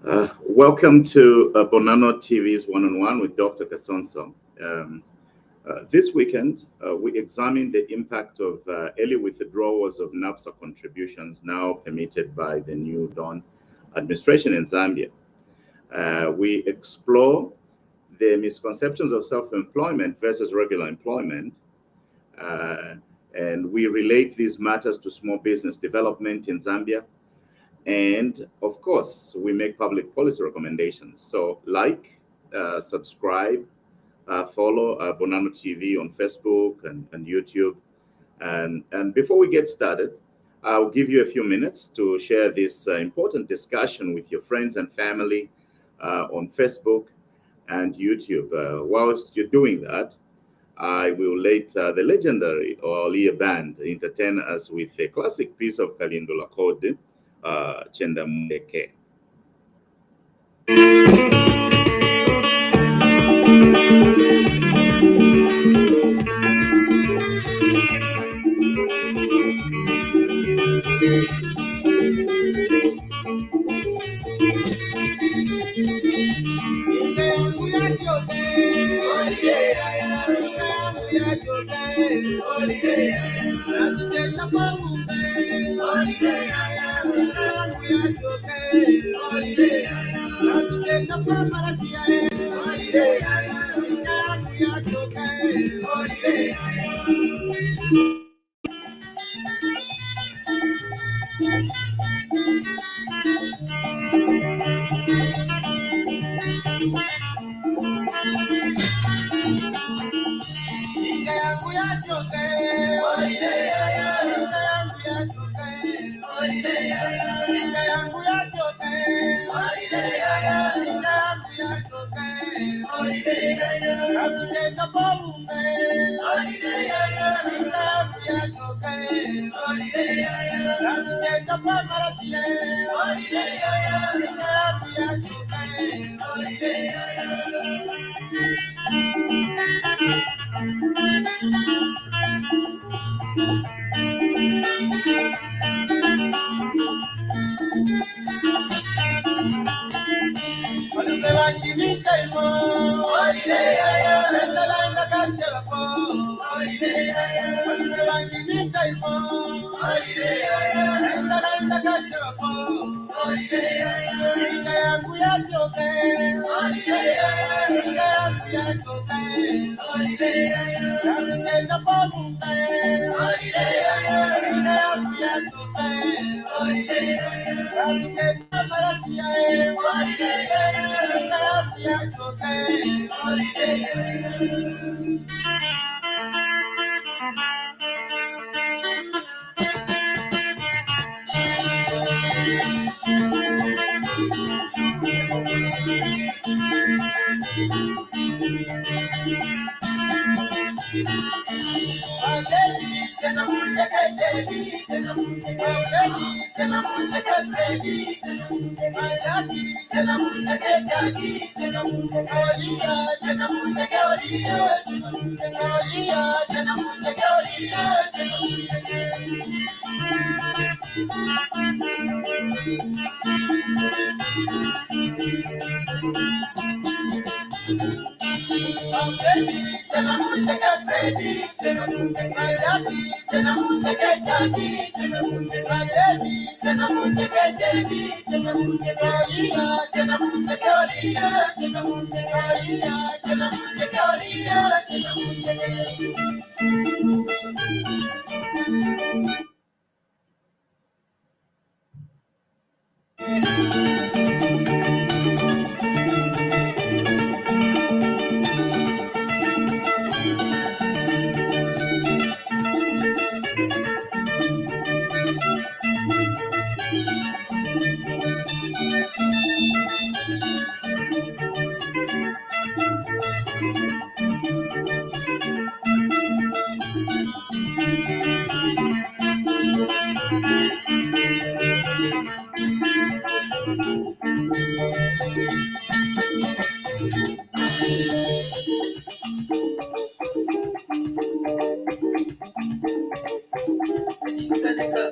Welcome to Bonano TV's One-on-One with Dr. Kasonso. This weekend, we examine the impact of early withdrawals of NAPSA contributions now permitted by the new Dawn administration in Zambia. We explore the misconceptions of self-employment versus regular employment, and we relate these matters to small business development in Zambia. And of course, we make public policy recommendations. So like, subscribe, follow Bonano TV on Facebook and YouTube. And before we get started, I'll give you a few minutes to share this important discussion with your friends and family on Facebook and YouTube. Whilst you're doing that, I will let the legendary Olia Band entertain us with a classic piece of Kalindula Code, Chenda Mundeke.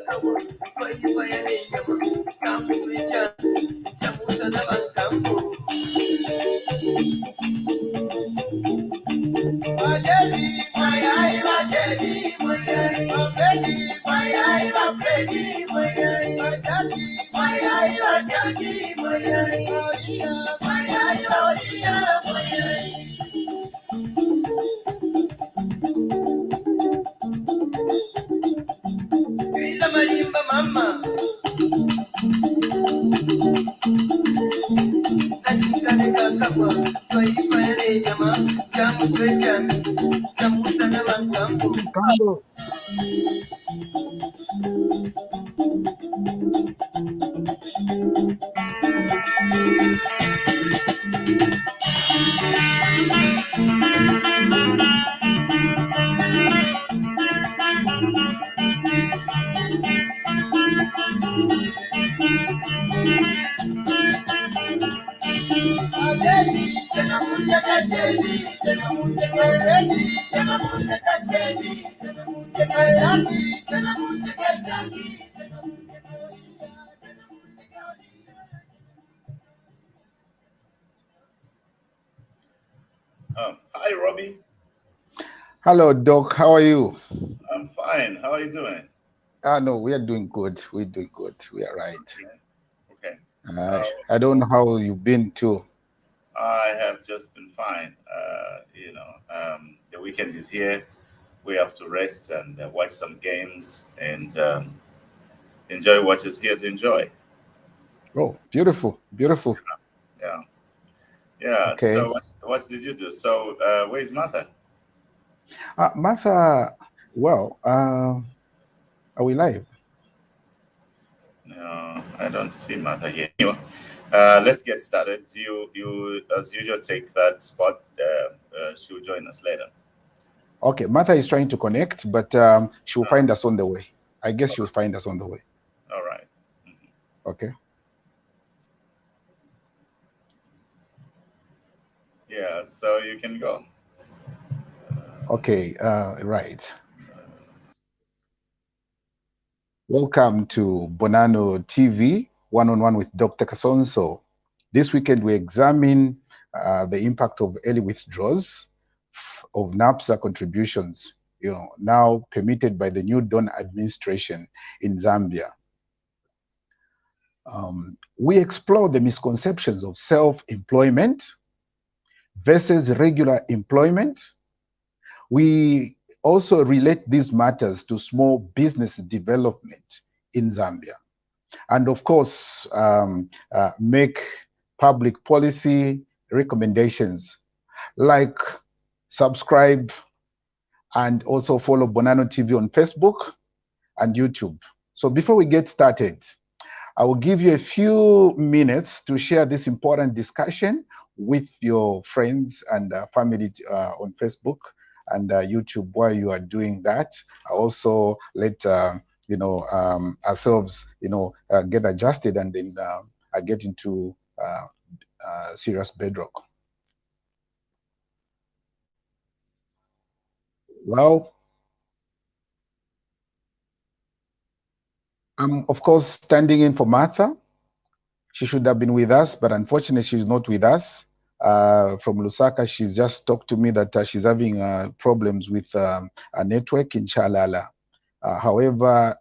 Kawa, kwa hiyo ya leo, kama tulicha, chamusa na Mama. Najikane kakakwa twaifa yale nyama chamu twechami chamusa na bangambo Kambo. Hi, Robbie. Hello, Doc. How are you? I'm fine. How are you doing? No, we are doing good. We're doing good. We are right. Okay. I don't know how you've been too. I have just been fine. The weekend is here. We have to rest and watch some games and enjoy what is here to enjoy. Oh, beautiful, beautiful. Yeah. Yeah. Okay. So what did you do? So where's Martha? Martha, well, are we live? No, I don't see Martha here. Anyway, let's get started. You as usual take that spot. She will join us later. Okay, Martha is trying to connect, but she will find us on the way. I guess she will find us on the way. All right. Mm-hmm. Okay. Yeah, so you can go. Okay, right. Welcome to Bonano TV, one-on-one with Dr. Kasonso. This weekend we examine the impact of early withdrawals of NAPSA contributions, now permitted by the new Dawn administration in Zambia. We explore the misconceptions of self-employment versus regular employment. We also relate these matters to small business development in Zambia. And of course, make public policy recommendations like subscribe and also follow Bonano TV on Facebook and YouTube. So before we get started, I will give you a few minutes to share this important discussion with your friends and family on Facebook and YouTube. While you are doing that, I also let ourselves get adjusted and then get into serious bedrock. Well, I'm of course standing in for Martha. She should have been with us, but unfortunately she's not with us. From Lusaka, she's just talked to me that she's having problems with a network in Chalala. However,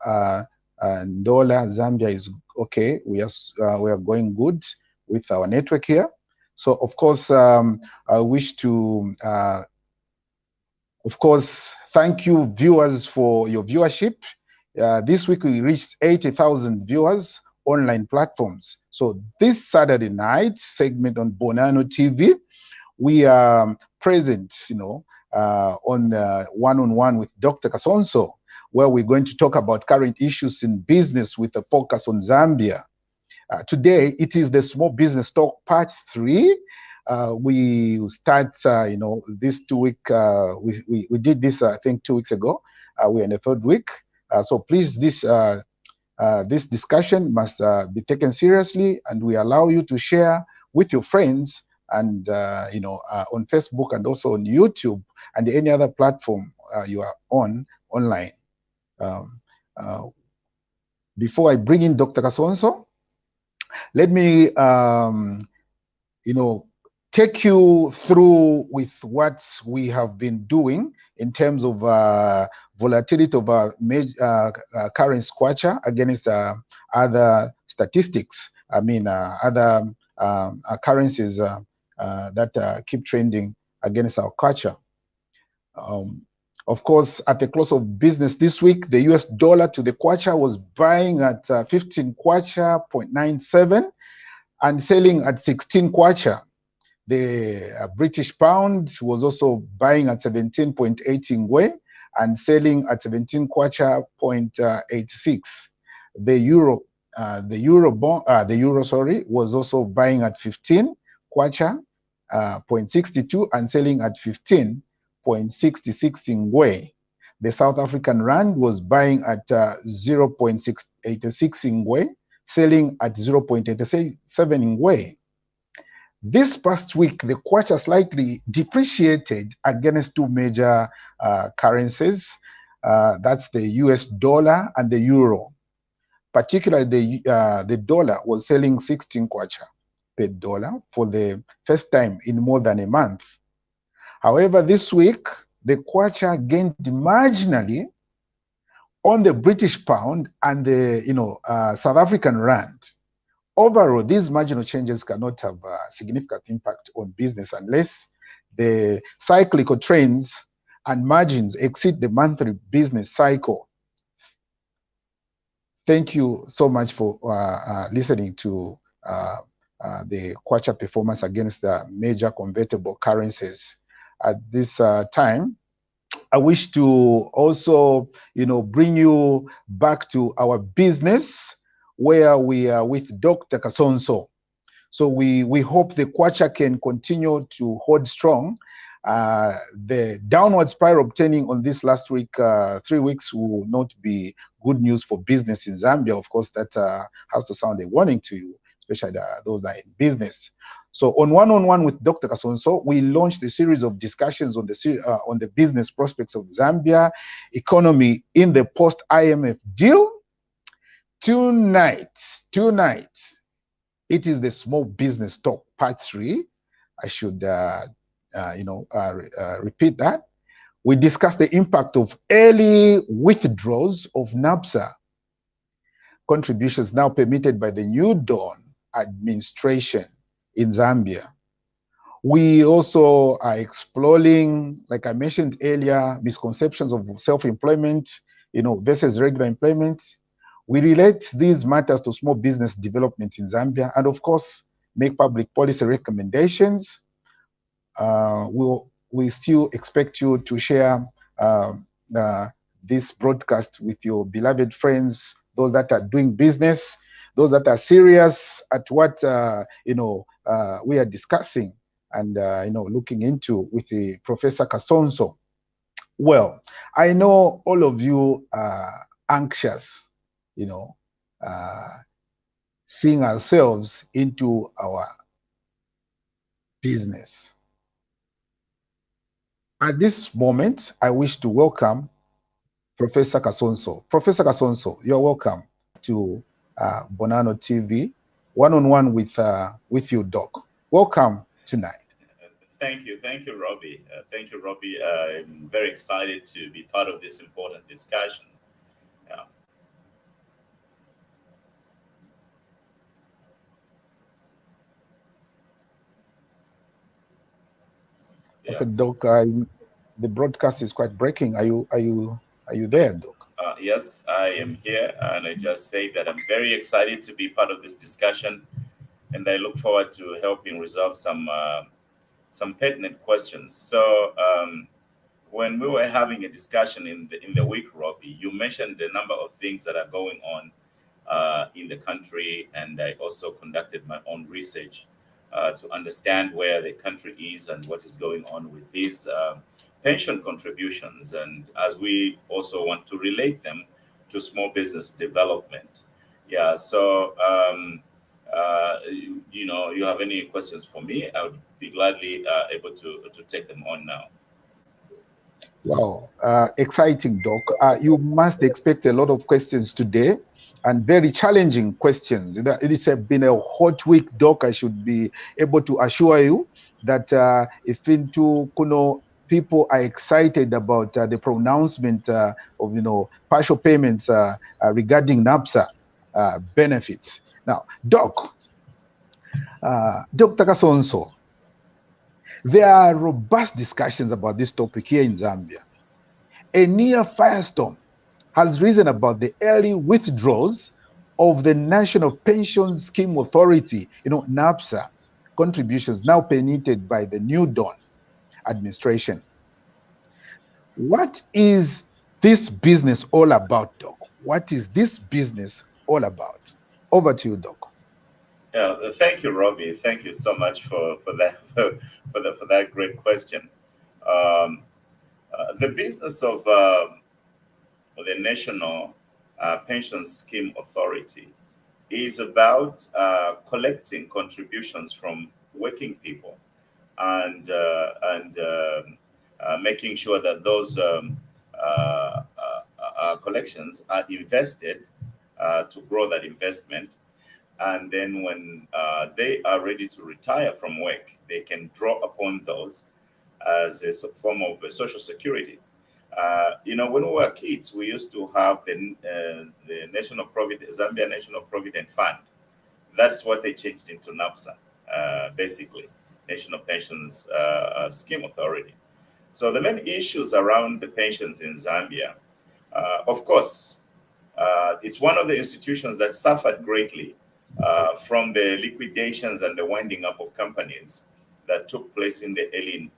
Ndola, Zambia is okay. We are going good with our network here. So of course, I wish to, of course, thank you viewers for your viewership. This week we reached 80,000 viewers online platforms. So this Saturday night segment on Bonano TV, we are present, on one-on-one with Dr. Kasonso, where we're going to talk about current issues in business with a focus on Zambia. Today, it is the Small Business Talk Part 3. We start, this 2 week, we did this, I think 2 weeks ago. We're in the 3rd week. So please, this discussion must be taken seriously, and we allow you to share with your friends and on Facebook and also on YouTube and any other platform you are online. Before I bring in Dr. Kasonso, let me take you through with what we have been doing in terms of volatility of currency kwacha against other statistics. I mean, other currencies that keep trending against our kwacha. Of course, at the close of business this week, the US dollar to the kwacha was buying at 15 kwacha 0.97 and selling at 16 kwacha. The British pound was also buying at 17.8 ngwe and selling at 17 kwacha 0.86. The euro was also buying at 15 kwacha 0.62 and selling at 15.66 ngwe. The South African rand was buying at 0.86 ngwe, selling at 0.87 ngwe. This past week, the kwacha slightly depreciated against two major currencies. That's the US dollar and the euro. Particularly, the dollar was selling 16 kwacha per dollar for the first time in more than a month. However, this week, the kwacha gained marginally on the British pound and the South African rand. Overall, these marginal changes cannot have a significant impact on business unless the cyclical trends and margins exceed the monthly business cycle. Thank you so much for listening to the kwacha performance against the major convertible currencies. At this time, I wish to also, bring you back to our business, where we are with Dr. Kasonso. So we hope the kwacha can continue to hold strong. The downward spiral obtaining on this last week, 3 weeks, will not be good news for business in Zambia. Of course, that has to sound a warning to you, especially those that are in business. So on One-on-One with Dr. Kasonso, we launched a series of discussions on the business prospects of Zambia economy in the post-IMF deal. Tonight, it is the small business talk part 3. I should, repeat that. We discussed the impact of early withdrawals of NAPSA contributions now permitted by the New Dawn administration in Zambia. We also are exploring, like I mentioned earlier, misconceptions of self-employment, versus regular employment. We relate these matters to small business development in Zambia, and of course, make public policy recommendations. We still expect you to share this broadcast with your beloved friends, those that are doing business, those that are serious at what we are discussing and looking into with the Professor Kasonso. Well, I know all of you are anxious, seeing ourselves into our business. At this moment, I wish to welcome Professor Kasonso. Professor Kasonso, you're welcome to Bonano TV, One-on-One with you, Doc. Welcome tonight. Thank you, Robbie. Thank you, Robbie. I'm very excited to be part of this important discussion. Yeah. Okay, yes. Doc, the broadcast is quite breaking. Are you there, Doc? Yes, I am here, and I just say that I'm very excited to be part of this discussion, and I look forward to helping resolve some pertinent questions. So, when we were having a discussion in the week, Robbie, you mentioned a number of things that are going on in the country, and I also conducted my own research to understand where the country is and what is going on with these pension contributions, and as we also want to relate them to small business development. Yeah, so you have any questions for me, I would be gladly able to take them on now. Wow, exciting, Doc. You must expect a lot of questions today, and very challenging questions. It has been a hot week, Doc. I should be able to assure you that if into kuno people are excited about the pronouncement of partial payments regarding NAPSA benefits. Now, Dr. Kasonso, there are robust discussions about this topic here in Zambia. A near firestorm has risen about the early withdrawals of the National Pension Scheme Authority, NAPSA, contributions now permitted by the New Dawn administration. What is this business all about, Doc? What is this business all about? Over to you, Doc. Yeah, thank you, Robbie. Thank you so much for that for that great question. The business of the National Pension Scheme Authority is about collecting contributions from working people and making sure that those collections are invested to grow that investment. And then when they are ready to retire from work, they can draw upon those as a form of social security. When we were kids, we used to have the Zambia National Provident Fund. That's what they changed into NAPSA, basically, National Pensions Scheme Authority. So the main issues around the pensions in Zambia, of course, it's one of the institutions that suffered greatly from the liquidations and the winding up of companies that took place in the early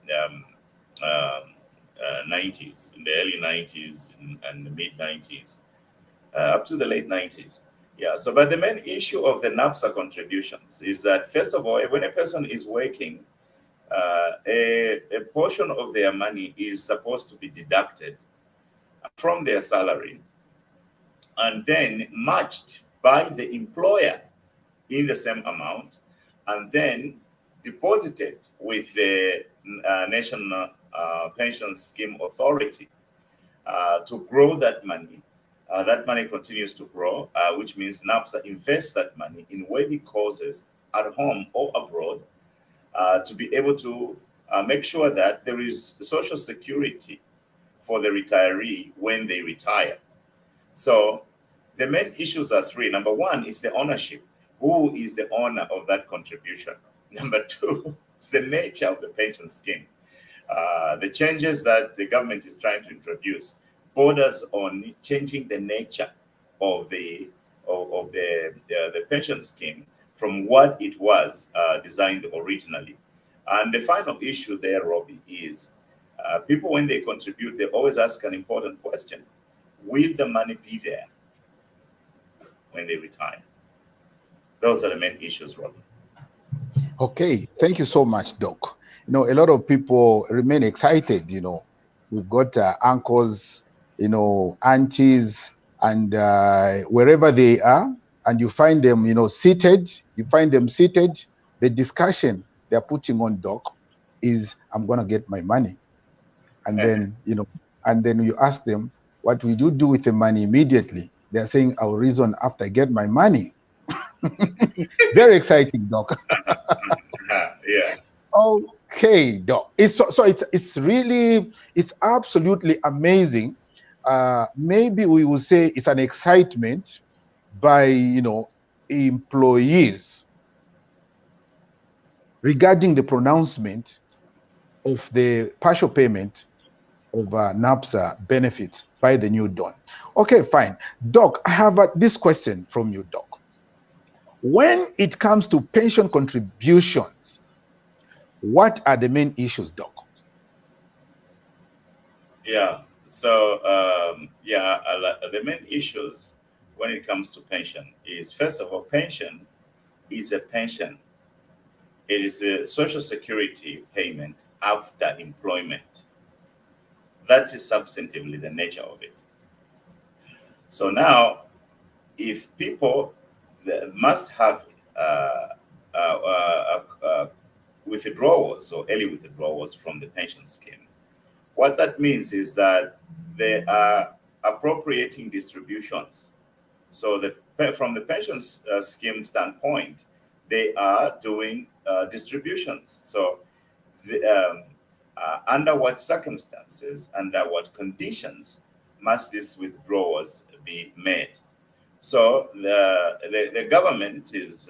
90s, in the early 90s and the mid 90s, up to the late 90s. Yeah. So, but the main issue of the NAPSA contributions is that, first of all, when a person is working, a portion of their money is supposed to be deducted from their salary and then matched by the employer in the same amount, and then deposited with the National Pension Scheme Authority to grow that money. That money continues to grow, which means NAPSA invests that money in worthy causes at home or abroad to be able to make sure that there is social security for the retiree when they retire. So the main issues are three. Number one is the ownership. Who is the owner of that contribution? Number two, it's the nature of the pension scheme. The changes that the government is trying to introduce borders on changing the nature of the pension scheme from what it was designed originally. And the final issue there, Robbie, is people, when they contribute, they always ask an important question: will the money be there when they retire? Those are the main issues, Robbie. Okay, thank you so much, Doc. A lot of people remain excited. We've got uncles, aunties, and wherever they are, and you find them, seated. You find them seated. The discussion they're putting on, Doc, is I'm gonna get my money, and then and then you ask them, what will you do with the money immediately? They're saying, I'll reason after I get my money. Very exciting, Doc. Yeah. Okay, Doc. It's really, it's absolutely amazing. Maybe we will say it's an excitement by employees regarding the pronouncement of the partial payment of NAPSA benefits by the New Dawn. Okay, fine. Doc, I have this question from you, Doc. When it comes to pension contributions, what are the main issues, Doc? Yeah. So, the main issues when it comes to pension is, first of all, pension is a pension. It is a social security payment after employment. That is substantively the nature of it. So now, if people must have withdrawals or early withdrawals from the pension scheme, what that means is that they are appropriating distributions. So from the pension scheme standpoint, they are doing distributions. So under what circumstances, under what conditions must these withdrawals be made? So the government is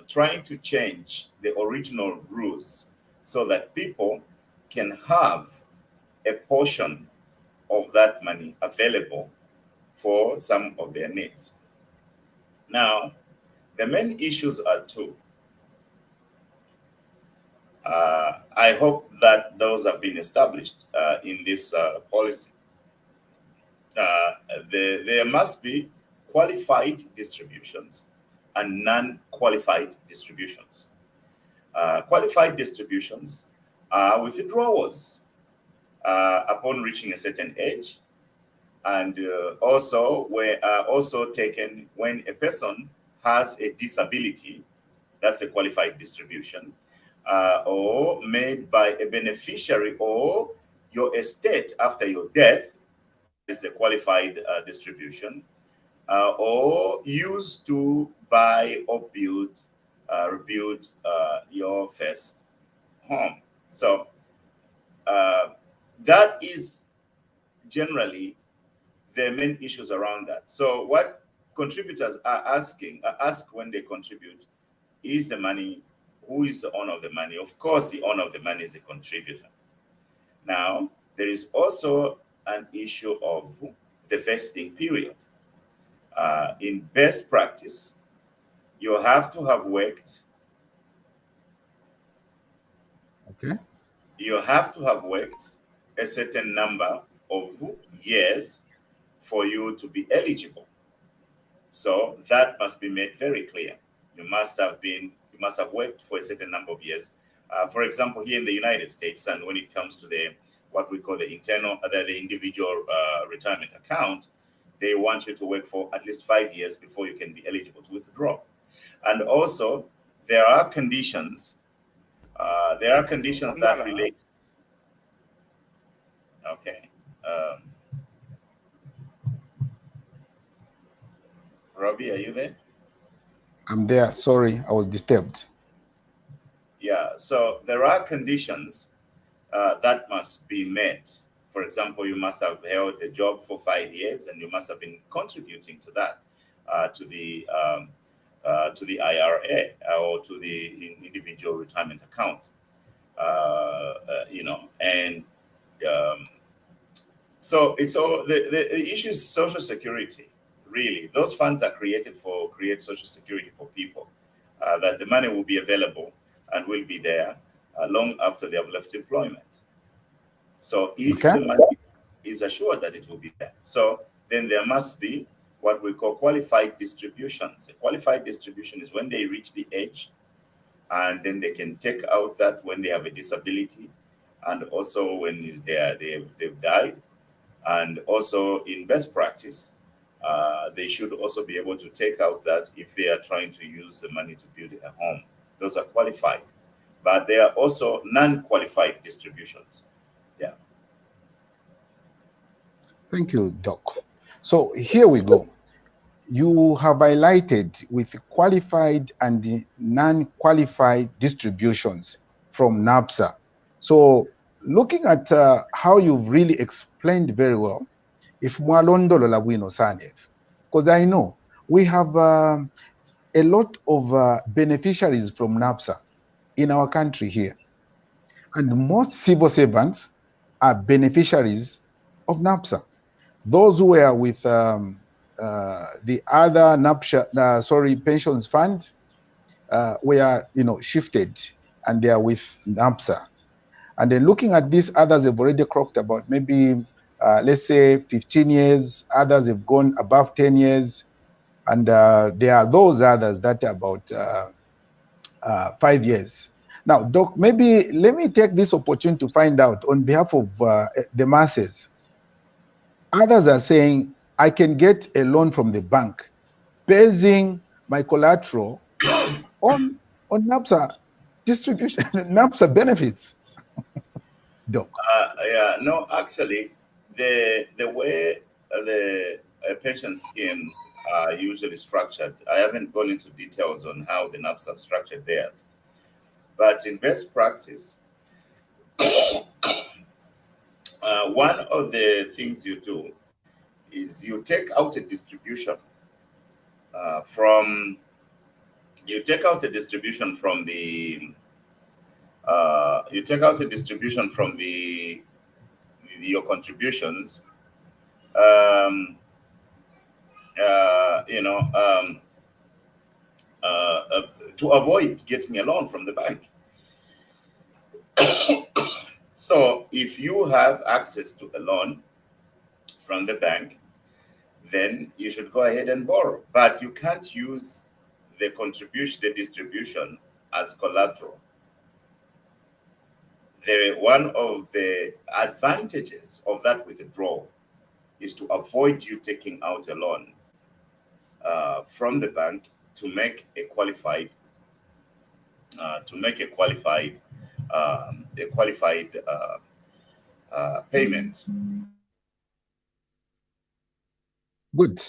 trying to change the original rules so that people can have a portion of that money available for some of their needs. Now, the main issues are two. I hope that those have been established in this policy. There must be qualified distributions and non-qualified distributions. Qualified distributions are withdrawals upon reaching a certain age, and also taken when a person has a disability. That's a qualified distribution, or made by a beneficiary or your estate after your death. Is a qualified distribution, or used to buy or rebuild your first home. So that is generally the main issues around that. So what contributors ask when they contribute is the money. Who is the owner of the money? Of course, the owner of the money is a contributor. Now, there is also an issue of the vesting period. In best practice, you have to have worked. Okay. You have to have worked a certain number of years for you to be eligible. So that must be made very clear. You must have worked for a certain number of years. For example, here in the United States, and when it comes to what we call the individual retirement account, they want you to work for at least 5 years before you can be eligible to withdraw. And also, there are conditions. That relate. Okay. Robbie, are you there? I'm there. Sorry, I was disturbed. Yeah. So there are conditions that must be met. For example, you must have held a job for 5 years, and you must have been contributing to that, to the IRA or to the individual retirement account. And so it's all the issue is Social Security. Really, those funds are create Social Security for people, that the money will be available and will be there long after they have left employment. So if the money is assured that it will be there, so then there must be what we call qualified distributions. A qualified distribution is when they reach the age, and then they can take out that when they have a disability, and also when they've died, and also in best practice, they should also be able to take out that if they are trying to use the money to build a home. Those are qualified, but there are also non-qualified distributions. Yeah. Thank you, Doc. So here we go. You have highlighted with qualified and non-qualified distributions from NAPSA. So looking at how you've really explained very well, if Mwalondolo Lagwino Sanev, because I know we have a lot of beneficiaries from NAPSA in our country here. And most civil servants are beneficiaries of NAPSA. Those who were with the other NAPSA, pensions fund were shifted, and they are with NAPSA. And then looking at these, others have already clocked about maybe let's say 15 years. Others have gone above 10 years, and there are those others that are about 5 years. Now, Doc, maybe let me take this opportunity to find out on behalf of the masses. Others are saying, I can get a loan from the bank, basing my collateral on NAPSA distribution, NAPSA benefits. Doc. Yeah, no, actually, the way the pension schemes are usually structured, I haven't gone into details on how the NAPSA have structured theirs. But in best practice, One of the things you do is you take out a distribution from you take out a distribution from the you take out a distribution from the your contributions, um, you know, to avoid getting a loan from the bank. So if you have access to a loan from the bank, then you should go ahead and borrow. But you can't use the contribution, the distribution as collateral. One of the advantages of that withdrawal is to avoid you taking out a loan from the bank to make a qualified payment. Good.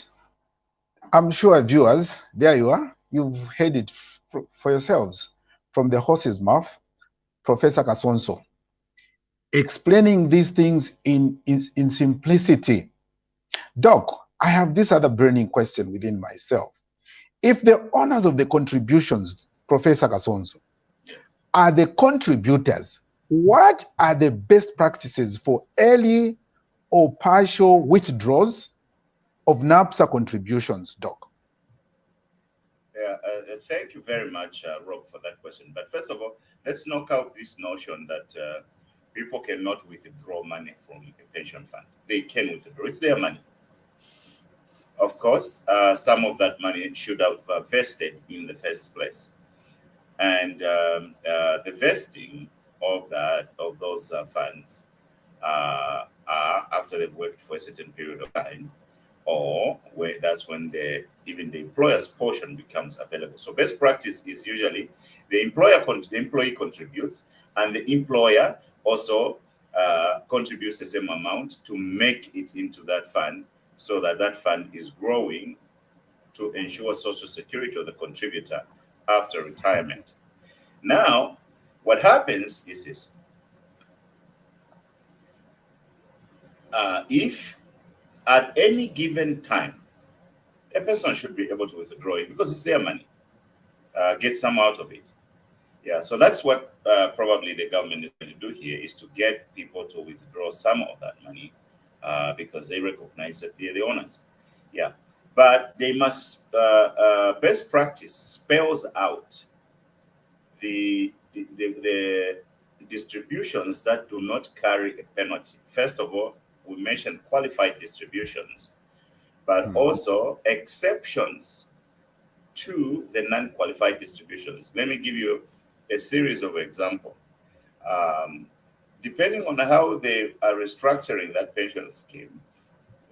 I'm sure viewers, there you are. You've heard it for yourselves from the horse's mouth, Professor Kasonso, explaining these things in simplicity. Doc, I have this other burning question within myself. If the owners of the contributions, Professor Kasonso, Yes. are the contributors, what are the best practices for early or partial withdrawals of NAPSA contributions, Doc? Yeah, thank you very much, Rob, for that question. But first of all, let's knock out this notion that people cannot withdraw money from a pension fund. They can withdraw. It's their money. Of course, some of that money should have vested in the first place. And the vesting of those funds are after they've worked for a certain period of time, or that's when even the employer's portion becomes available. So best practice is usually the employee contributes, and the employer also contributes the same amount to make it into that fund, so that that fund is growing to ensure social security of the contributor after retirement. Now, what happens is this. If at any given time, a person should be able to withdraw it because it's their money, get some out of it. Yeah, so that's what probably the government is going to do here, is to get people to withdraw some of that money because they recognize that they're the owners. Yeah, but they must, best practice spells out the distributions that do not carry a penalty. First of all, we mentioned qualified distributions, but also exceptions to the non-qualified distributions. Let me give you a series of examples. Depending on how they are restructuring that pension scheme,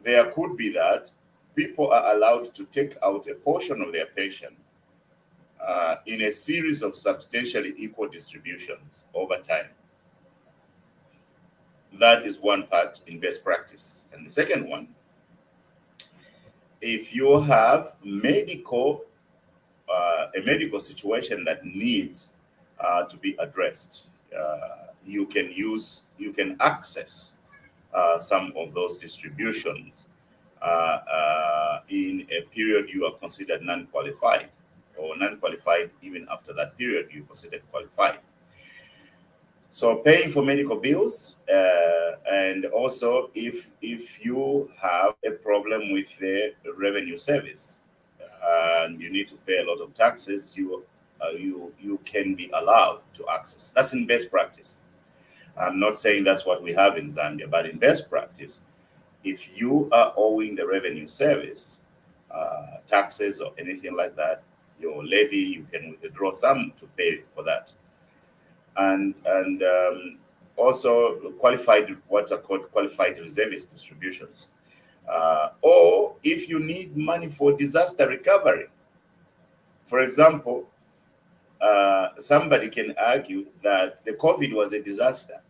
there could be that people are allowed to take out a portion of their pension in a series of substantially equal distributions over time. That is one part in best practice. And the second one, if you have a medical situation that needs to be addressed, you can access some of those distributions in a period you are considered non-qualified, or non-qualified even after that period you considered qualified. So paying for medical bills, and also if you have a problem with the revenue service and you need to pay a lot of taxes, you can be allowed to access. That's in best practice. I'm not saying that's what we have in Zambia, but in best practice, if you are owing the revenue service taxes or anything like that, your levy, you can withdraw some to pay for that. And also qualified, what are called qualified reservist distributions. Or if you need money for disaster recovery. For example, somebody can argue that the COVID was a disaster.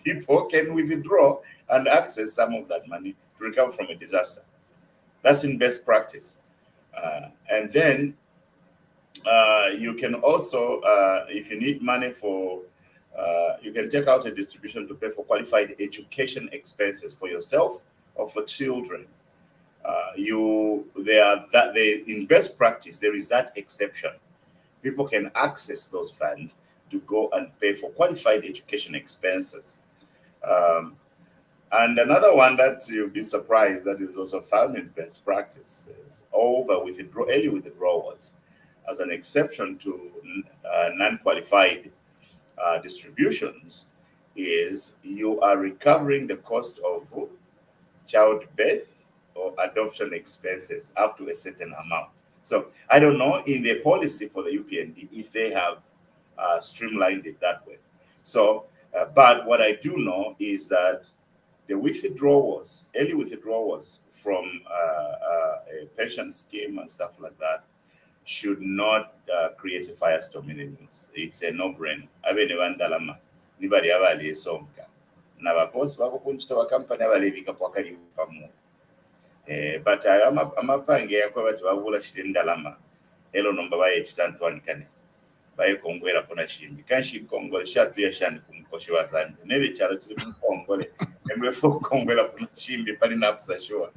People can withdraw and access some of that money to recover from a disaster. That's in best practice. And then you can also, if you need money for You can take out a distribution to pay for qualified education expenses for yourself or for children. In best practice, there is that exception. People can access those funds to go and pay for qualified education expenses. And another one that you'll be surprised that is also found in best practice is early withdrawals. As an exception to non-qualified distributions, is you are recovering the cost of childbirth or adoption expenses up to a certain amount. So I don't know in the policy for the UPND if they have streamlined it that way. So, but what I do know is that the early withdrawals from a pension scheme and stuff like that should not create a firestorm in the news. It's a no-brainer. Abene bandalama nibali abali esonka nabakosi bakukunchita bakampani abalebika pakali pamu. But amapange yakwa bati babula shitendalama elo nomba baye chitantwanikane baye kongwera pona shimbi kanshi kongole shatu ya shani kumkoshi wa Zambia nebe chalo tili kongole emefo kongwera pona shimbi pali NAPSA sure.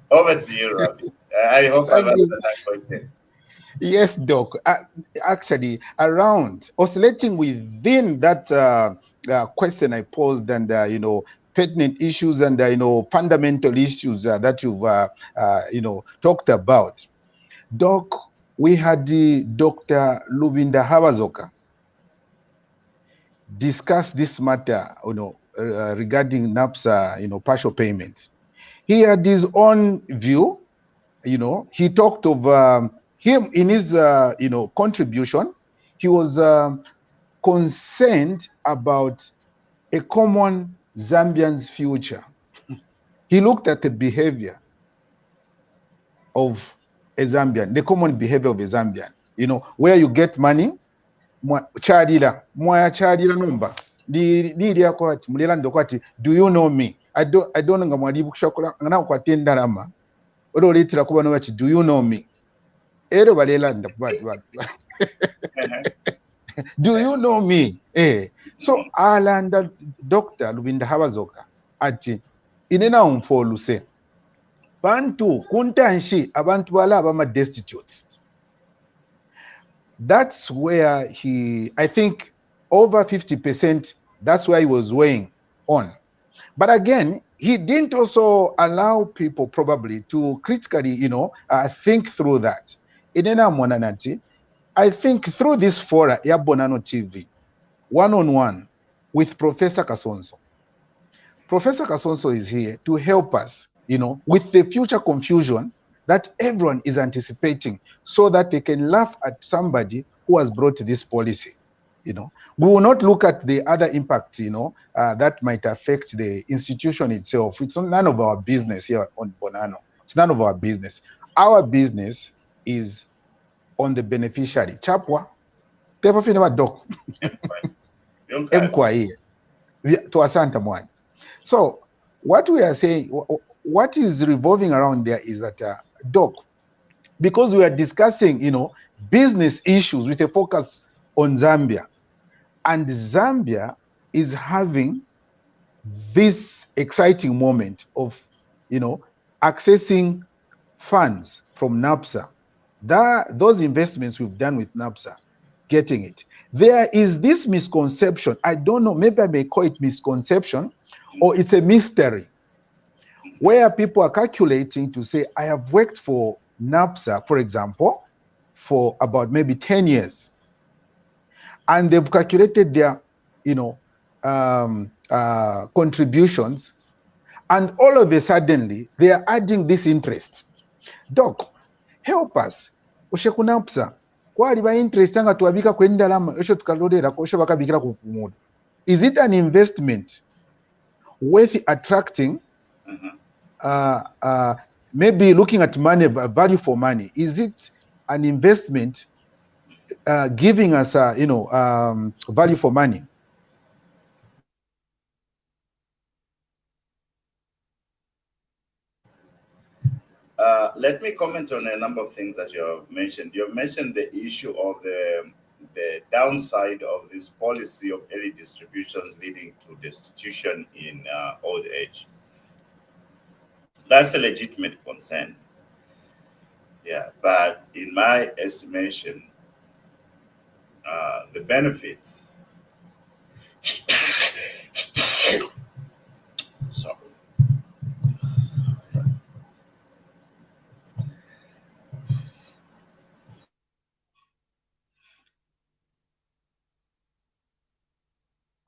Over to you, Ravi. I hope I've answered that question. Yes, Doc. Actually, around oscillating within that question I posed, and pertinent issues and fundamental issues that you've talked about, Doc. We had Dr. Luvinda Habazoka discuss this matter, regarding NAPSA, partial payment. He had his own view. He talked of him in his contribution. He was concerned about a common Zambian's future. He looked at the behavior of a Zambian, the common behavior of a Zambian. Where you get money, chadila nomba. Do you know me? I don't know mwalibu kushakola ngana kwatenda rama. Oro litira kuba no do you know me? Ero balela do you know me? So alanda Dr. Luvinda Habazoka ati inena umfoluse bantu kuntanshi abantu bala abama destitute. That's where I think over 50%, that's where he was weighing on. But again, he didn't also allow people probably to critically, think through that. Inena Monanati, I think through this fora, ya Bonano TV, one-on-one with Professor Kasonso. Professor Kasonso is here to help us, with the future confusion that everyone is anticipating, so that they can laugh at somebody who has brought this policy. We will not look at the other impact, that might affect the institution itself. It's none of our business here on Bonano. It's none of our business. Our business is on the beneficiary. Chapwa, doc. To Asanta Mwan. So what we are saying, what is revolving around there is that, Doc, because we are discussing, business issues with a focus on Zambia, and Zambia is having this exciting moment of, accessing funds from NAPSA. Those investments we've done with NAPSA, getting it. There is this misconception. I don't know, maybe I may call it misconception, or it's a mystery, where people are calculating to say, I have worked for NAPSA, for example, for about maybe 10 years. And they've calculated their, contributions. And all of a sudden, they are adding this interest. Doc, help us. Osheku NAPSA. Interest is it an investment worth attracting? Maybe looking at money, value for money. Is it an investment giving us, value for money? Let me comment on a number of things that you have mentioned. You have mentioned the issue of the downside of this policy of early distributions leading to destitution in old age. That's a legitimate concern. Yeah, but in my estimation, the benefits. Sorry.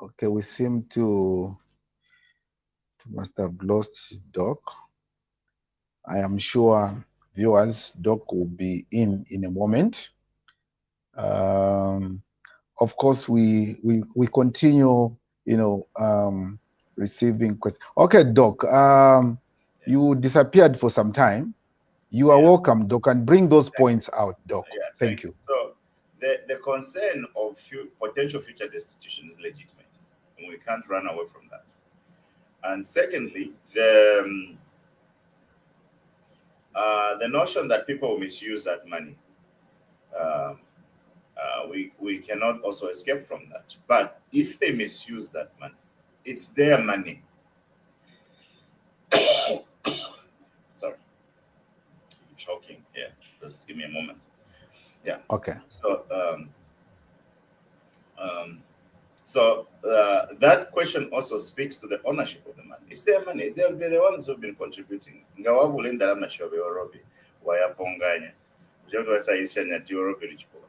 Okay, we seem to must have lost Doc. I am sure viewers, Doc will be in a moment. Of course, we continue, receiving questions. Okay, Doc, you disappeared for some time. You are welcome, Doc, and bring those points out, Doc. Yeah, thank you. So the concern of potential future destitution is legitimate, and we can't run away from that. And secondly, the notion that people will misuse that money, we cannot also escape from that. But if they misuse that money, it's their money. Sorry, I'm choking. Yeah, just give me a moment. Yeah. Okay. So, that question also speaks to the ownership of the money. It's their money. They're the ones who've been contributing. Ngawabulenda lama shobe orobi wayaponganya. Joto wasaisha nyati orobi lichpo.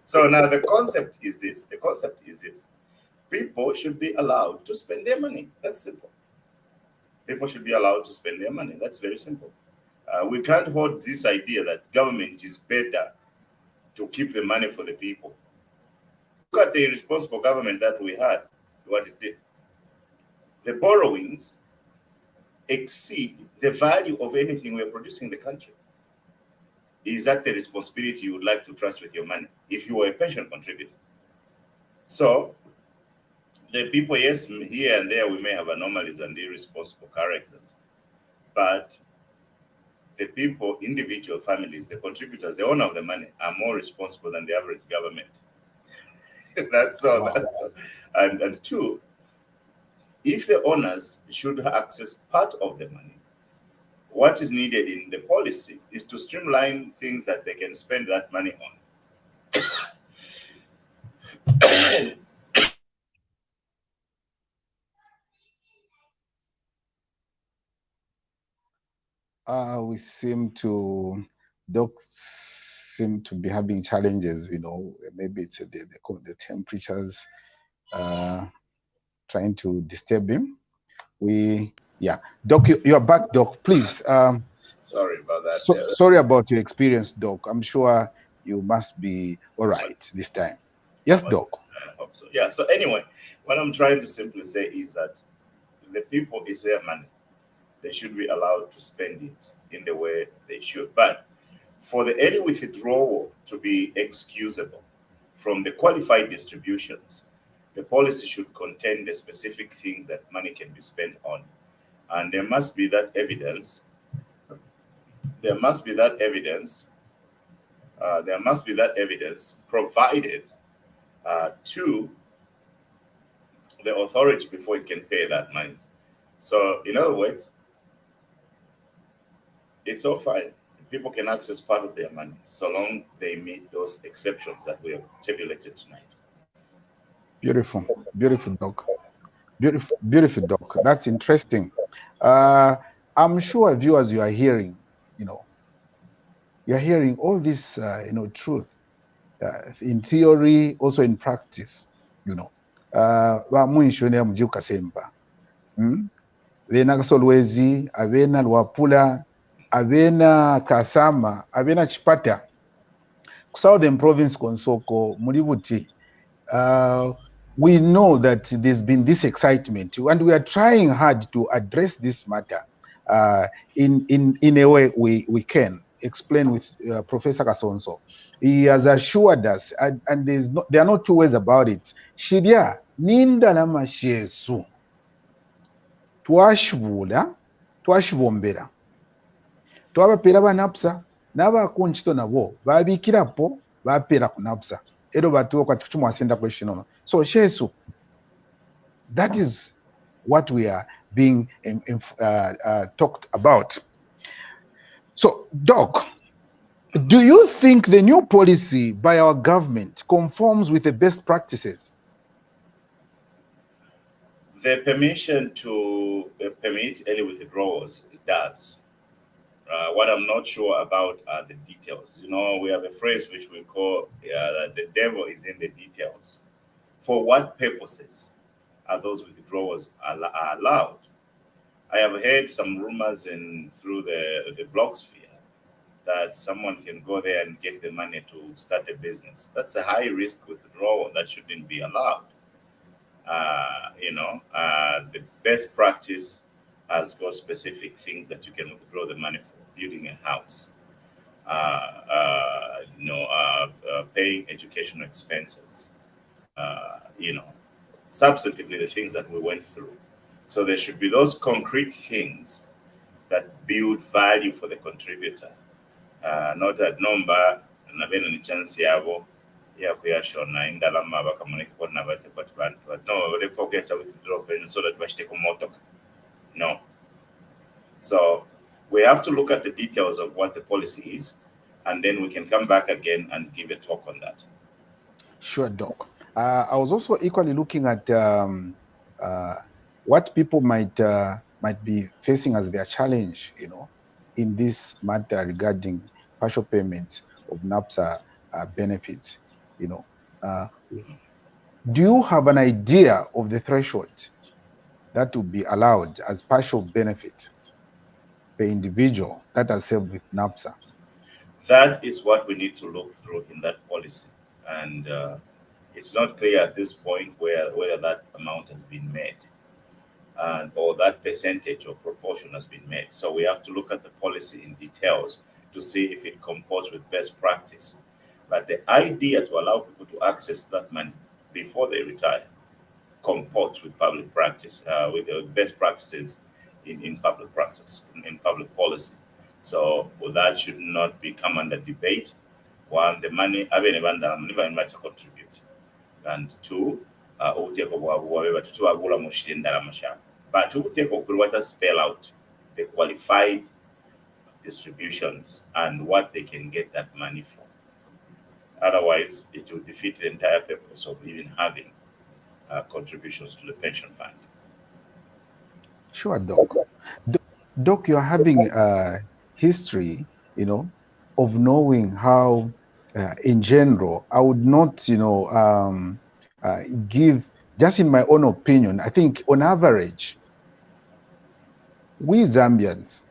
So now the concept is this. People should be allowed to spend their money. That's simple. People should be allowed to spend their money. That's very simple. We can't hold this idea that government is better to keep the money for the people. Look at the irresponsible government that we had, what it did. The borrowings exceed the value of anything we are producing in the country. Is that the responsibility you would like to trust with your money if you were a pension contributor? So the people, yes, here and there we may have anomalies and irresponsible characters, but the people, individual families, the contributors, the owner of the money are more responsible than the average government. That's all. Wow. That's all. And two, if the owners should access part of the money, what is needed in the policy is to streamline things that they can spend that money on. Docs seem to be having challenges, maybe it's the temperatures trying to disturb him. Doc, you are back, Doc, please. Sorry about that. Sorry about your experience, Doc. I'm sure you must be all right this time. Yes, Doc. I hope so. Yeah, so anyway, what I'm trying to simply say is that the people is their money. They should be allowed to spend it in the way they should. But for the early withdrawal to be excusable from the qualified distributions, the policy should contain the specific things that money can be spent on. And there must be that evidence. There must be that evidence provided to the authority before it can pay that money. So, in other words, it's all fine. People can access part of their money so long they meet those exceptions that we have tabulated tonight. Beautiful, Doc. Beautiful, Doc. That's interesting. I'm sure viewers, you are hearing, you're hearing all this, truth in theory, also in practice. Vamwishone mjiuka semba. Vena kasolwezi, avena Luapula, avena Kasama, avena Chipata. Southern Province Konsoko, Mulibuti. We know that there's been this excitement, and we are trying hard to address this matter in a way we can explain with Professor Kasonso. He has assured us, and there are no two ways about it. Shiria ninda nama shesu tuashbula twashibombera twabapeera ba NAPSA n'abaako nkito nabo babiikirapo bapeera ku NAPSA ero batuwa kati kuchimwasenda question ono. So Shesu, that is what we are being talked about. So Doc, do you think the new policy by our government conforms with the best practices? The permission to permit early withdrawals, it does. What I'm not sure about are the details. You know, we have a phrase which we call the devil is in the details. For what purposes are those withdrawals are allowed? I have heard some rumors through the blogosphere that someone can go there and get the money to start a business. That's a high risk withdrawal that shouldn't be allowed. The best practice has got specific things that you can withdraw the money for: building a house, paying educational expenses, substantively the things that we went through. So there should be those concrete things that build value for the contributor, not that number nabeno ni chance yabo ya kuyashona indalama bakamuneka kona bate but no they forget to withdraw pen so that bashite ku motoka. No. So we have to look at the details of what the policy is, and then we can come back again and give a talk on that. Sure, Doc. I was also equally looking at what people might be facing as their challenge, in this matter regarding partial payments of NAPSA benefits. Do you have an idea of the threshold that would be allowed as partial benefit per individual that has served with NAPSA? That is what we need to look through in that policy, and it's not clear at this point whether that amount has been made, or that percentage or proportion has been made. So we have to look at the policy in details to see if it comports with best practice. But the idea to allow people to access that money before they retire comports with public practice, with the best practices in public practice, in public policy. So that should not become under debate. One, the money to contribute, and two, but to take what spell out the qualified distributions and what they can get that money for. Otherwise, it will defeat the entire purpose of even having contributions to the pension fund. Sure, Doc. Doc, you're having a history, of knowing how, in general, I would not, give, just in my own opinion, I think on average, we Zambians,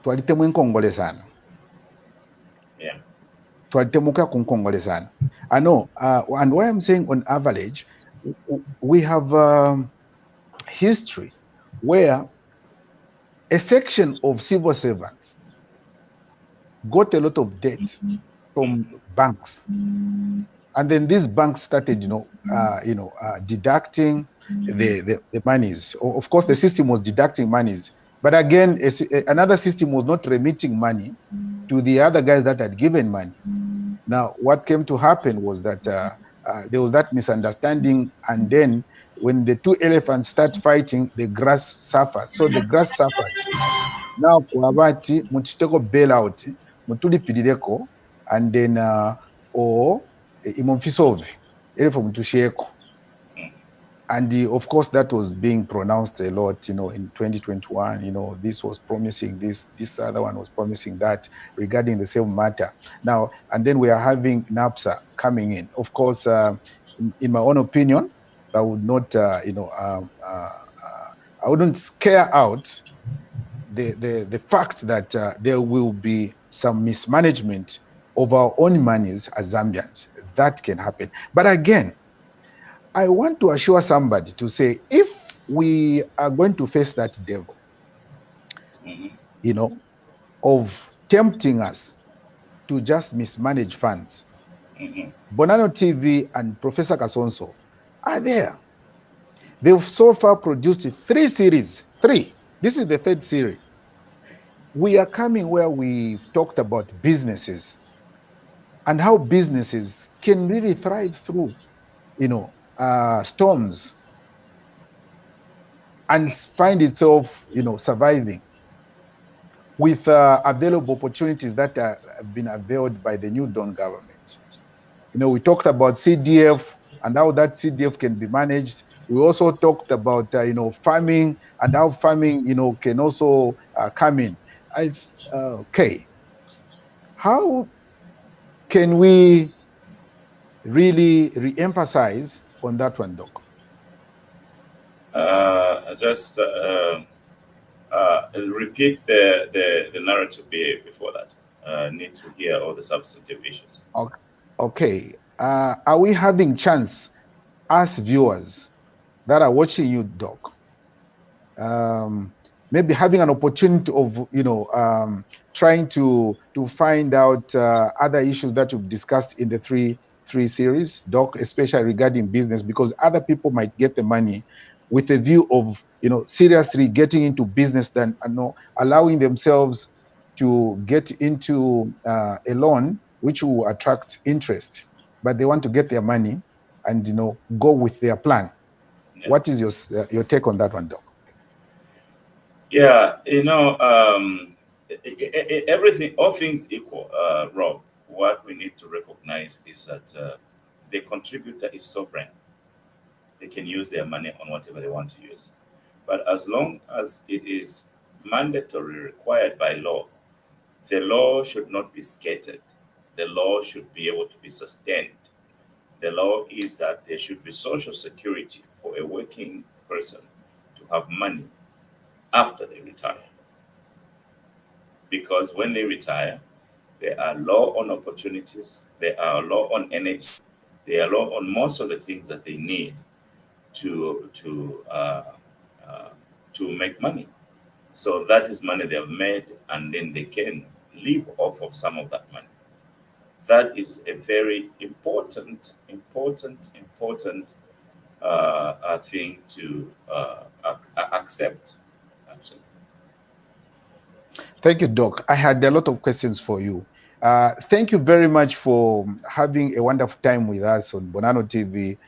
twalitemu nkongole sana. Yeah. Twalitemuka kunkongole sana. I know, and why I'm saying on average, we have history where a section of civil servants got a lot of debt from banks, and then these banks started, deducting the monies. Of course, the system was deducting monies, but again, another system was not remitting money to the other guys that had given money. Now, what came to happen was that there was that misunderstanding, and then when the two elephants start fighting, the grass suffers. So the grass suffers. Now, kuabati mutiteko bailout mutulipirireko, and then imonfisove elefo mutusheko. And of course, that was being pronounced a lot, in 2021, this was promising this other one was promising that regarding the same matter. Now, and then we are having NAPSA coming in. Of course, in my own opinion, I would not, I wouldn't scare out the fact that there will be some mismanagement of our own monies as Zambians. That can happen. But again, I want to assure somebody to say, if we are going to face that devil, of tempting us to just mismanage funds, Bonano TV and Professor Kasonso are there. They've so far produced 3 series. 3. This is the 3rd series. We are coming where we've talked about businesses and how businesses can really thrive through, storms and find itself, surviving with available opportunities that have been availed by the new Dawn government. We talked about CDF and how that CDF can be managed. We also talked about, farming and how farming, can also come in. Okay. How can we really re-emphasize on that one, Doc? Just repeat the narrative before that. Need to hear all the substantive issues. Okay. Are we having chance as viewers that are watching you, Doc? Maybe having an opportunity of, trying to find out other issues that we've discussed in the three series, Doc, especially regarding business, because other people might get the money with a view of, seriously getting into business than allowing themselves to get into a loan which will attract interest, but they want to get their money and go with their plan. Yeah. What is your take on that one, Doc? Yeah, everything, all things equal, Rob, what we need to recognize is that the contributor is sovereign. They can use their money on whatever they want to use. But as long as it is mandatory, required by law, the law should not be scattered. The law should be able to be sustained. The law is that there should be social security for a working person to have money after they retire. Because when they retire, there are law on opportunities, there are law on energy, there are law on most of the things that they need to make money. So that is money they have made, and then they can live off of some of that money. That is a very important thing to accept. Actually. Thank you, Doc. I had a lot of questions for you. Thank you very much for having a wonderful time with us on Bonano TV,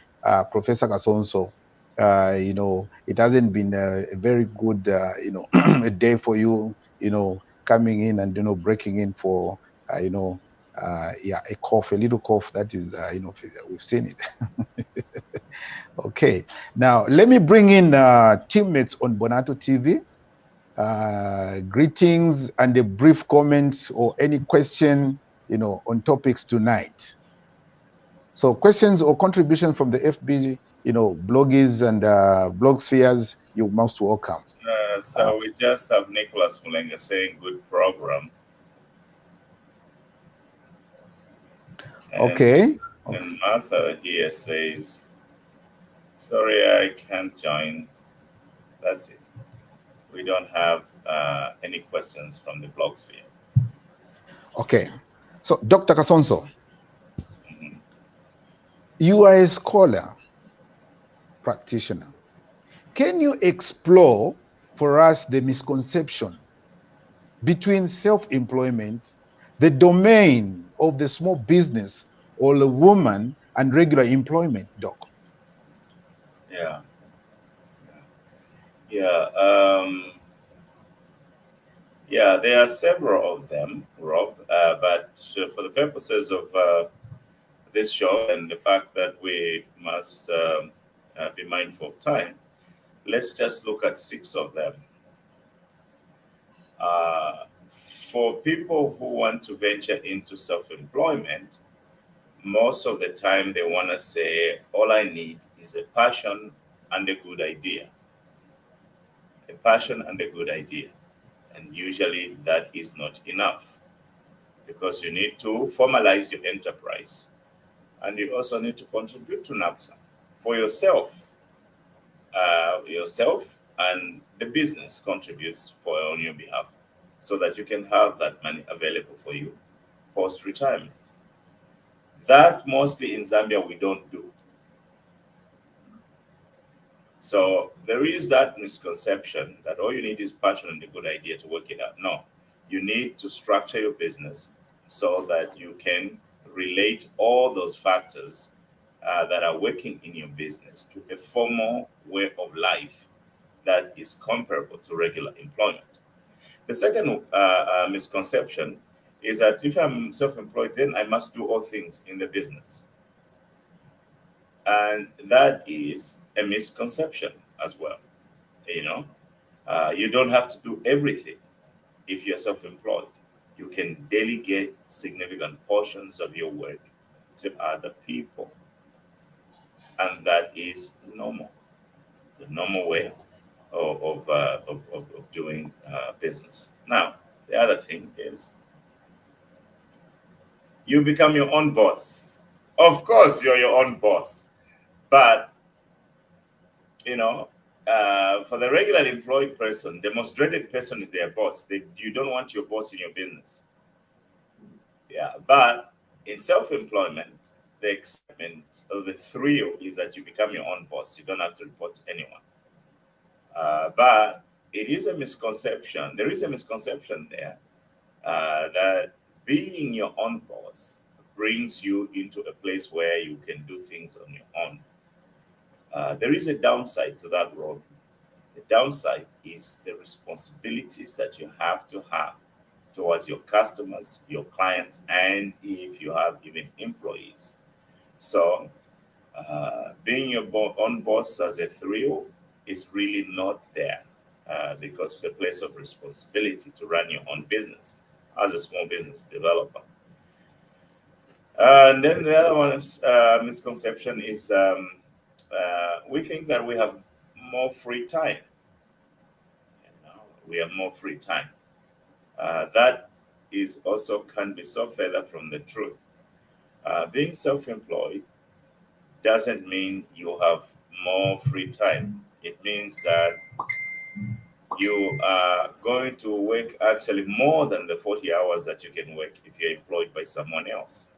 Professor Kasonso. It hasn't been a very good, a day for you, coming in and, breaking in for, a little cough that is, we've seen it. Okay. Now, let me bring in teammates on Bonano TV. Greetings and a brief comment or any question, on topics tonight. So questions or contributions from the FB, bloggies and blog spheres, you're most welcome. So we just have Nicholas Mulenga saying good program. And, okay. And Martha here says, sorry, I can't join. That's it. We don't have any questions from the blog sphere. Okay. So, Dr. Kasonso, you are a scholar, practitioner. Can you explore for us the misconception between self-employment, the domain of the small business or the woman, and regular employment, Doc? Yeah. There are several of them, Rob, but for the purposes of this show and the fact that we must be mindful of time, let's just look at 6 of them. For people who want to venture into self-employment, most of the time they want to say, all I need is a passion and a good idea. A passion and a good idea. And usually that is not enough, because you need to formalize your enterprise, and you also need to contribute to NAPSA for yourself. Yourself and the business contributes on your behalf, so that you can have that money available for you post-retirement. That mostly in Zambia we don't do. So there is that misconception that all you need is passion and a good idea to work it out. No, you need to structure your business so that you can relate all those factors that are working in your business to a formal way of life that is comparable to regular employment. The second misconception is that if I'm self-employed, then I must do all things in the business. And that is a misconception as well. You know, you don't have to do everything if you're self-employed. You can delegate significant portions of your work to other people. And that is normal. It's a normal way of doing business. Now, the other thing is you become your own boss. Of course, you're your own boss. But, you know, for the regular employed person, the most dreaded person is their boss. You don't want your boss in your business. Yeah, but in self-employment, the excitement of the thrill is that you become your own boss. You don't have to report to anyone. But it is a misconception. There is a misconception there that being your own boss brings you into a place where you can do things on your own. There is a downside to that role. The downside is the responsibilities that you have to have towards your customers, your clients, and if you have even employees. So, being your own boss as a thrill is really not there because it's a place of responsibility to run your own business as a small business developer. And then the other one is, misconception is we think that we have more free time. You know, we have more free time. That is also can be so further from the truth. Being self-employed doesn't mean you have more free time. It means that you are going to work actually more than the 40 hours that you can work if you're employed by someone else.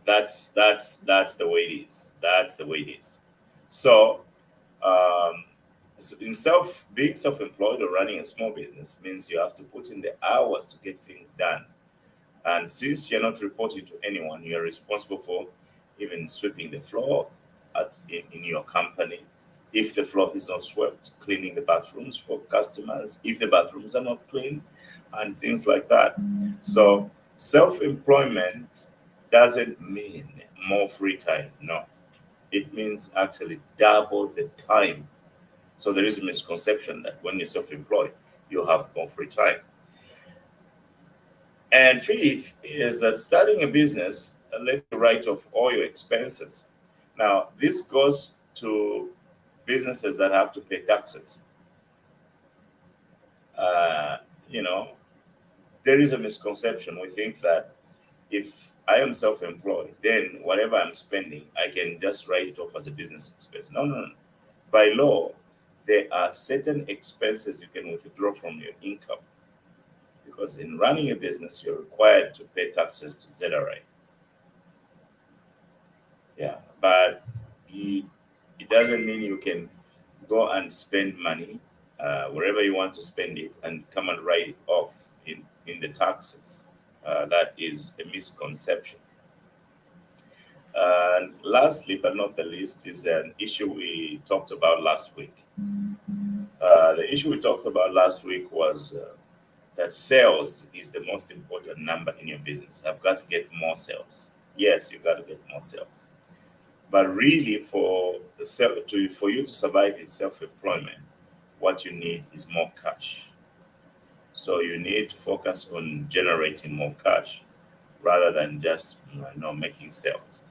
That's the way it is. That's the way it is. So, being self-employed or running a small business means you have to put in the hours to get things done. And since you're not reporting to anyone, you're responsible for even sweeping the floor in your company. If the floor is not swept, cleaning the bathrooms for customers, if the bathrooms are not clean, and things like that. So self-employment doesn't mean more free time. No, it means actually double the time. So there is a misconception that when you're self-employed, you have more free time. And fifth is that starting a business let you write off all your expenses. Now, this goes to businesses that have to pay taxes. You know, there is a misconception. We think that if I am self-employed, then whatever I'm spending, I can just write it off as a business expense. No, no, no. By law, there are certain expenses you can withdraw from your income. Because in running a business, you're required to pay taxes to ZRA. Yeah, but it doesn't mean you can go and spend money wherever you want to spend it and come and write it off in the taxes. That is a misconception. And lastly, but not the least, is an issue we talked about last week. The issue we talked about last week was that sales is the most important number in your business. I've got to get more sales. Yes, you've got to get more sales. But really, for you to survive in self-employment, what you need is more cash. So you need to focus on generating more cash rather than just making sales.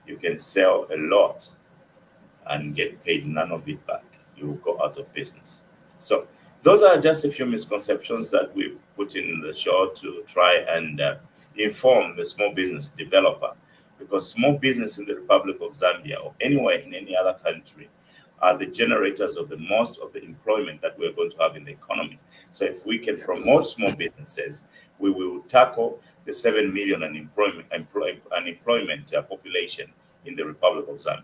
You can sell a lot and get paid none of it back. You will go out of business. So those are just a few misconceptions that we put in the show to try and inform the small business developer, because small business in the Republic of Zambia or anywhere in any other country are the generators of the most of the employment that we're going to have in the economy. So if we can promote small businesses, we will tackle the 7 million unemployment population in the Republic of Zambia.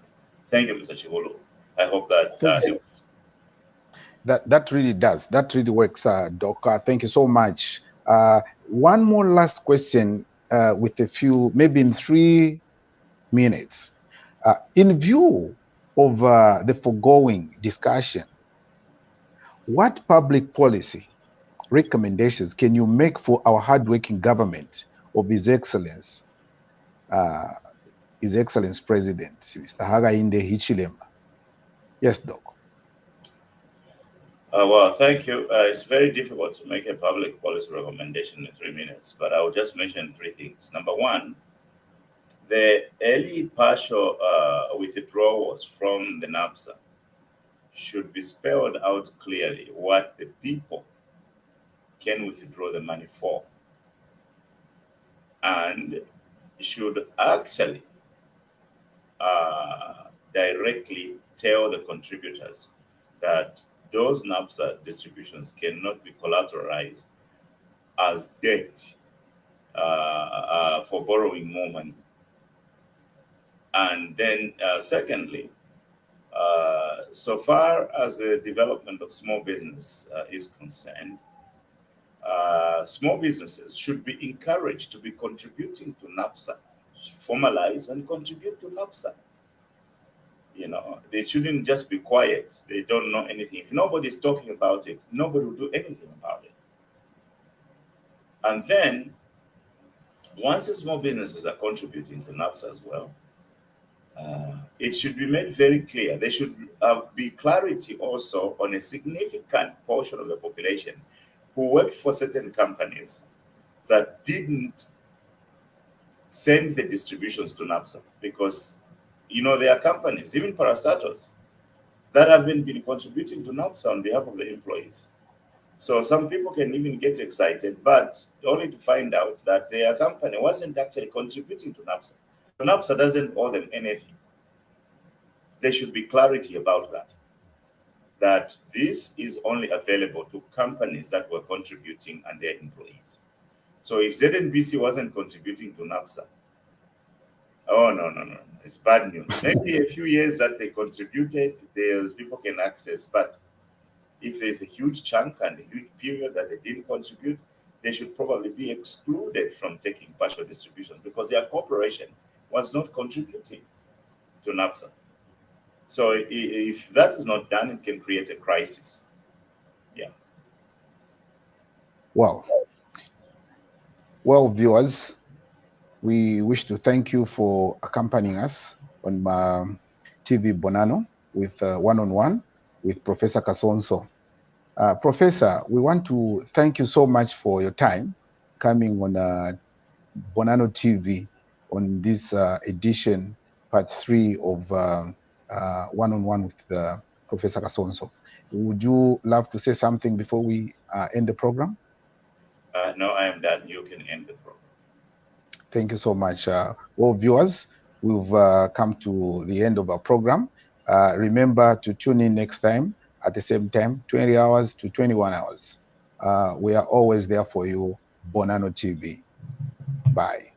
Thank you, Mr. Chibolo. I hope that helps. That really does. That really works, Doc. Thank you so much. One more last question with a few, maybe in 3 minutes. In view of the foregoing discussion, what public policy recommendations can you make for our hardworking government of His Excellency President, Mr. Hakainde Hichilema? Yes, Doc. Well, thank you. It's very difficult to make a public policy recommendation in 3 minutes, but I will just mention 3 things. Number one, the early partial withdrawals from the NAPSA should be spelled out clearly what the people can withdraw the money for, and should actually directly tell the contributors that those NAPSA distributions cannot be collateralized as debt for borrowing more money. And then secondly, so far as the development of small business is concerned, small businesses should be encouraged to be contributing to NAPSA, formalize and contribute to NAPSA. You know, they shouldn't just be quiet. They don't know anything. If nobody's talking about it, nobody will do anything about it. And then, once the small businesses are contributing to NAPSA as well, it should be made very clear. There should be clarity also on a significant portion of the population who worked for certain companies that didn't send the distributions to NAPSA, because you know, there are companies, even parastatals, that have been contributing to NAPSA on behalf of the employees. So some people can even get excited, but only to find out that their company wasn't actually contributing to NAPSA. So NAPSA doesn't owe them anything. There should be clarity about that, that this is only available to companies that were contributing and their employees. So if ZNBC wasn't contributing to NAPSA, oh, no. It's bad news. Maybe a few years that they contributed, people can access. But if there's a huge chunk and a huge period that they didn't contribute, they should probably be excluded from taking partial distributions because their corporation was not contributing to NAPSA. So if that is not done, it can create a crisis. Yeah. Wow. Well, viewers, we wish to thank you for accompanying us on TV Bonano with one-on-one with Professor Kasonso. Professor, we want to thank you so much for your time coming on Bonano TV on this edition, part 3 of one-on-one with Professor Kasonso. Would you love to say something before we end the program? No, I am done. You can end the program. Thank you so much. Well, viewers, we've come to the end of our program. Remember to tune in next time at the same time, 20 hours to 21 hours. We are always there for you, Bonano TV. Bye.